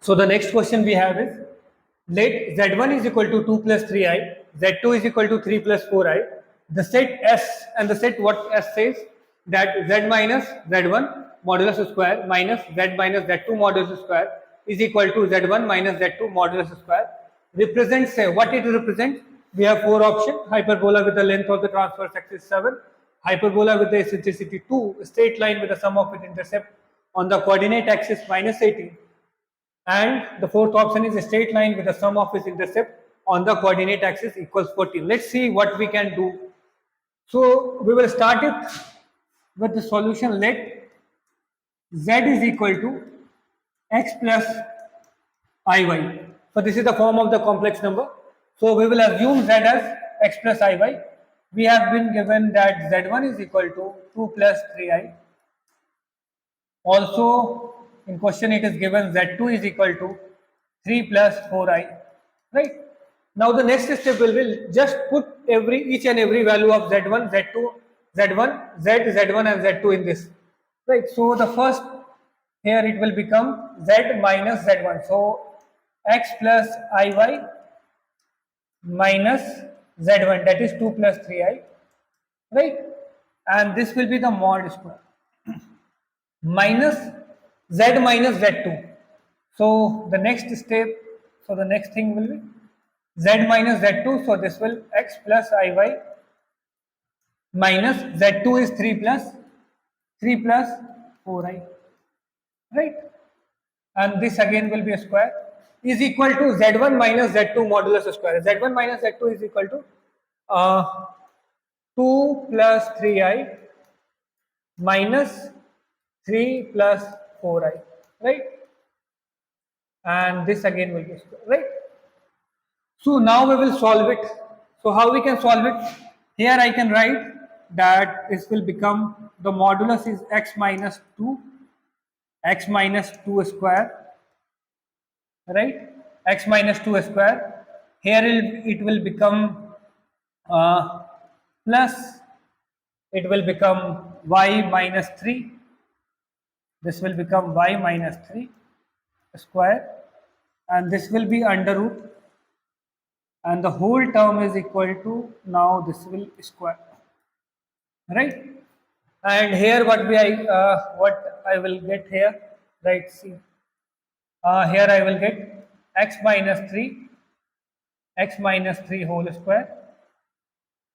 So the next question we have is, let Z1 is equal to 2 plus 3i, Z2 is equal to 3 plus 4i. The set S, and the set what S says, that Z minus Z1 modulus square minus Z minus Z2 modulus square is equal to Z1 minus Z2 modulus square. Represents, say what it represents. We have four options: hyperbola with the length of the transverse axis 7, hyperbola with the eccentricity 2, straight line with the sum of its intercept on the coordinate axis minus 18, and the fourth option is a straight line with the sum of its intercept on the coordinate axis equals 14. Let's see what we can do. So we will start it with the solution. Let z is equal to x plus iy. So this is the form of the complex number. So we will assume z as x plus iy. We have been given that z1 is equal to 2 plus 3i. Also, in question it is given z2 is equal to 3 plus 4i, right? Now the next step will just put each and every value of z1, z2, z1, z1 and z2 in this, right? So the first, here it will become z minus z1. So x plus iy minus z1, that is 2 plus 3i, right? And this will be the mod square minus z minus z2. So the next step, so the next thing will be z minus z2. So this will x plus iy minus z2 is 3 plus 4i, right? And this again will be a square is equal to z1 minus z2 modulus square. Z1 minus z2 is equal to 2 plus 3i minus 3 plus 4i, right? And this again will be square, right? So now we will solve it. So how we can solve it? Here I can write that this will become, the modulus is x minus 2 square, right? X minus 2 square. Here it will become plus, it will become y minus 3. This will become y minus 3 square, and this will be under root, and the whole term is equal to, now this will square, right? And here what I will get here, right? See, here I will get x minus 3 whole square,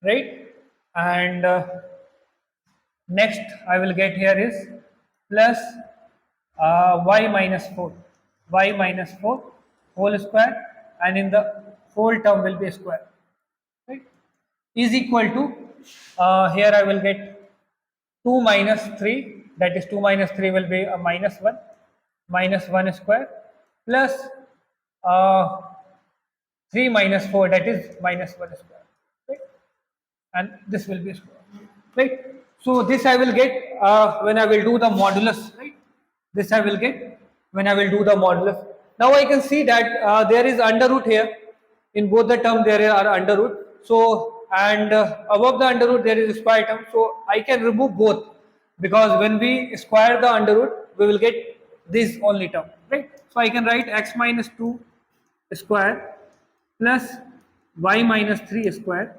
right? And next I will get here is plus y minus 4 whole square, and in the whole term will be a square, right? Is equal to, here I will get 2 minus 3, that is 2 minus 3 will be a minus 1 square, plus 3 minus 4, that is minus 1 square, right? And this will be a square, right? So this I will get when I will do the modulus, right? This I will get when I will do the modulus. Now I can see that there is under root here. In both the term there are under root. So, and above the under root there is a square term. So I can remove both, because when we square the under root we will get this only term, right? So I can write x minus 2 square plus y minus 3 square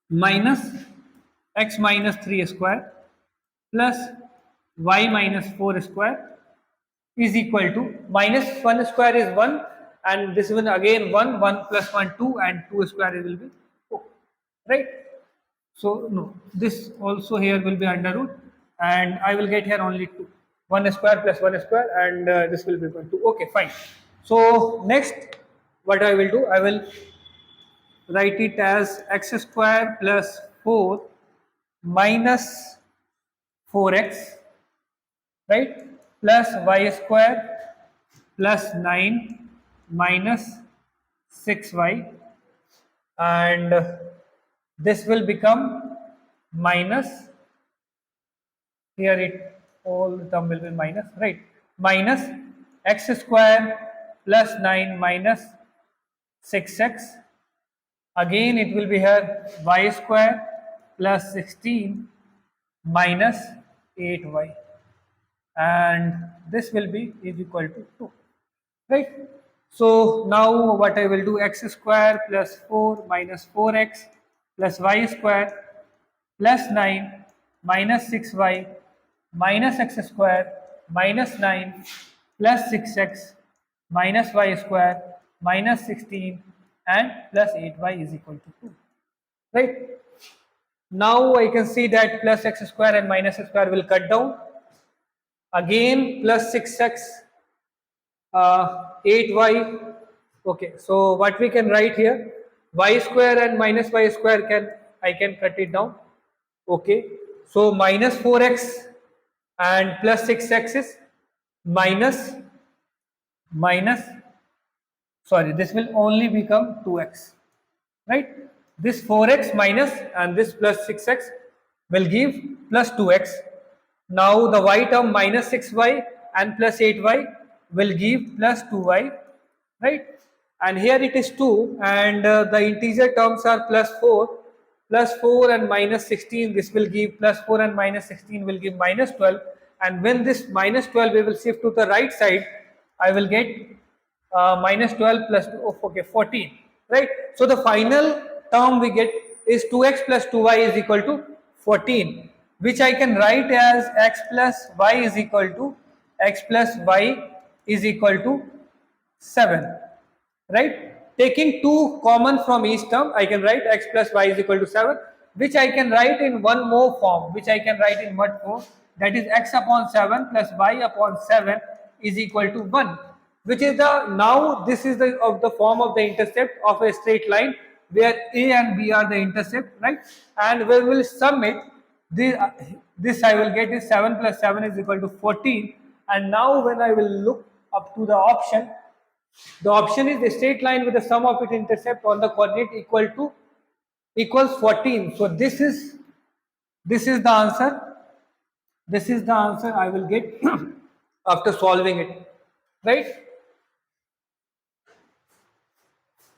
minus x minus 3 square plus y minus 4 square is equal to, minus 1 square is 1, and this one again 1 plus 1 2, and 2 square will be 4, right? So no, this also here will be under root, and I will get here only 2, 1 square plus 1 square, and this will be equal to, okay, fine. So next what I will do, I will write it as x square plus 4 minus 4x, right, plus y square plus 9 minus 6y, and this will become minus, here it all term will be minus, right, minus x square plus 9 minus 6x, again it will be here y square plus 16 minus 8y, and this will be is equal to 2, right? So now what I will do, x square plus 4 minus 4x plus y square plus 9 minus 6y minus x square minus 9 plus 6x minus y square minus 16 and plus 8y is equal to 2, right? Now I can see that plus x square and minus x square will cut down. Again plus 6x, 8y. Okay, so what we can write here, y square and minus y square I can cut it down. Okay, so minus 4x and plus 6x is minus minus, sorry, this will only become 2x, right? This 4x minus and this plus 6x will give plus 2x. Now the y term minus 6y and plus 8y will give plus 2y, right? And here it is 2 and the integer terms are plus 4 and minus 16, this will give plus 4 and minus 16 will give minus 12, and when this minus 12 we will shift to the right side, I will get minus 12 plus 2, oh, okay, 14, right? So the final term we get is 2x plus 2y is equal to 14, which I can write as x plus y is equal to x plus y is equal to 7, right? Taking 2 common from each term, I can write x plus y is equal to 7, which I can write in one more form, which I can write in what form, that is x upon 7 plus y upon 7 is equal to 1, which is the, now this is the of the form of the intercept of a straight line where a and b are the intercept, right? And we will sum it, this I will get is 7 plus 7 is equal to 14, and now when I will look up to the option, the option is the straight line with the sum of its intercept on the coordinate equals 14. So this is the answer. This is the answer I will get after solving it, right?